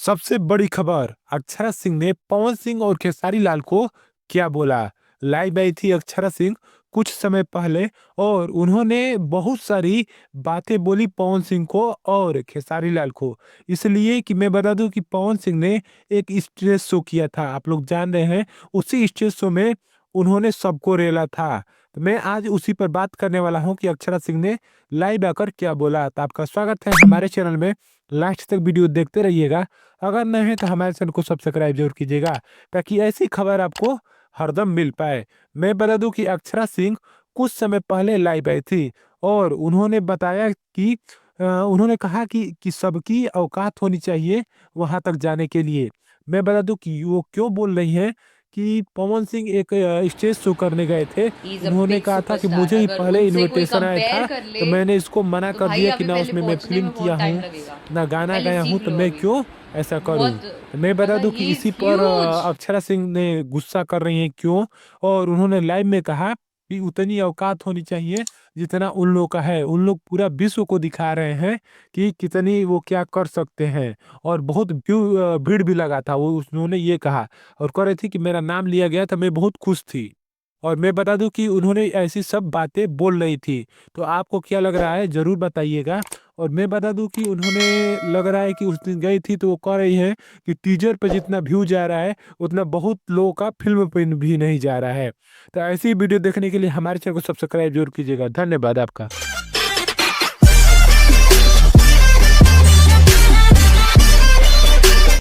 सबसे बड़ी खबर, अक्षरा सिंह ने पवन सिंह और खेसारी लाल को क्या बोला। लाइव आई थी अक्षरा सिंह कुछ समय पहले और उन्होंने बहुत सारी बातें बोली पवन सिंह को और खेसारी लाल को। इसलिए कि मैं बता दूं कि पवन सिंह ने एक स्टेज शो किया था, आप लोग जान रहे हैं। उसी स्टेज शो में उन्होंने सबको रेला था। तो मैं आज उसी पर बात करने वाला हूं कि अक्षरा सिंह ने लाइव आकर क्या बोला। तो आपका स्वागत है हमारे चैनल में, लास्ट तक वीडियो देखते रहिएगा। अगर नहीं है तो हमारे चैनल को सब्सक्राइब जरूर कीजिएगा ताकि ऐसी खबर आपको हरदम मिल पाए। मैं बता दूं कि अक्षरा सिंह कुछ समय पहले लाइव आई थी और उन्होंने बताया कि उन्होंने कहा कि सबकी औकात होनी चाहिए वहां तक जाने के लिए। मैं बता दूं कि वो क्यों बोल रही हैं कि पवन सिंह एक स्टेज शो करने गए थे। ही इज अ उन्होंने बिग कहा था कि सुपरस्टार। मुझे ही अगर पहले उनसे कोई इनविटेशन आया कंपेयर था, कर तो ले मैंने इसको मना तो कर भाई दिया कि अभी ना पहले उसमें मैं पहुंचने फिल्म में किया बहुत टाइम हूँ लगेगा। ना गाना पहले गाया हूँ, सीख तो लो मैं अभी। क्यों ऐसा करूँ। बहुत मैं बता मतलब दूं ही कि इसी इज पर ह्यूज। अक्षरा सिंह ने गुस्सा कर रही हैं क्यों। और उन्होंने लाइव में कहा कि उतनी औकात होनी चाहिए जितना उन लोग का है। उन लोग पूरा विश्व को दिखा रहे हैं कि कितनी वो क्या कर सकते हैं। और बहुत भीड़ भी लगा था, वो उन्होंने ये कहा और कह रही थी कि मेरा नाम लिया गया था, मैं बहुत खुश थी। और मैं बता दूं कि उन्होंने ऐसी सब बातें बोल रही थी। तो आपको क्या लग रहा है जरूर बताइएगा। और मैं बता दूं कि उन्होंने लग रहा है कि उस दिन गई थी तो वो कह रही है कि टीजर पे जितना व्यू जा रहा है उतना बहुत लोगों का फिल्म पे भी नहीं जा रहा है। तो ऐसी वीडियो देखने के लिए हमारे चैनल को सब्सक्राइब जरूर कीजिएगा। धन्यवाद आपका।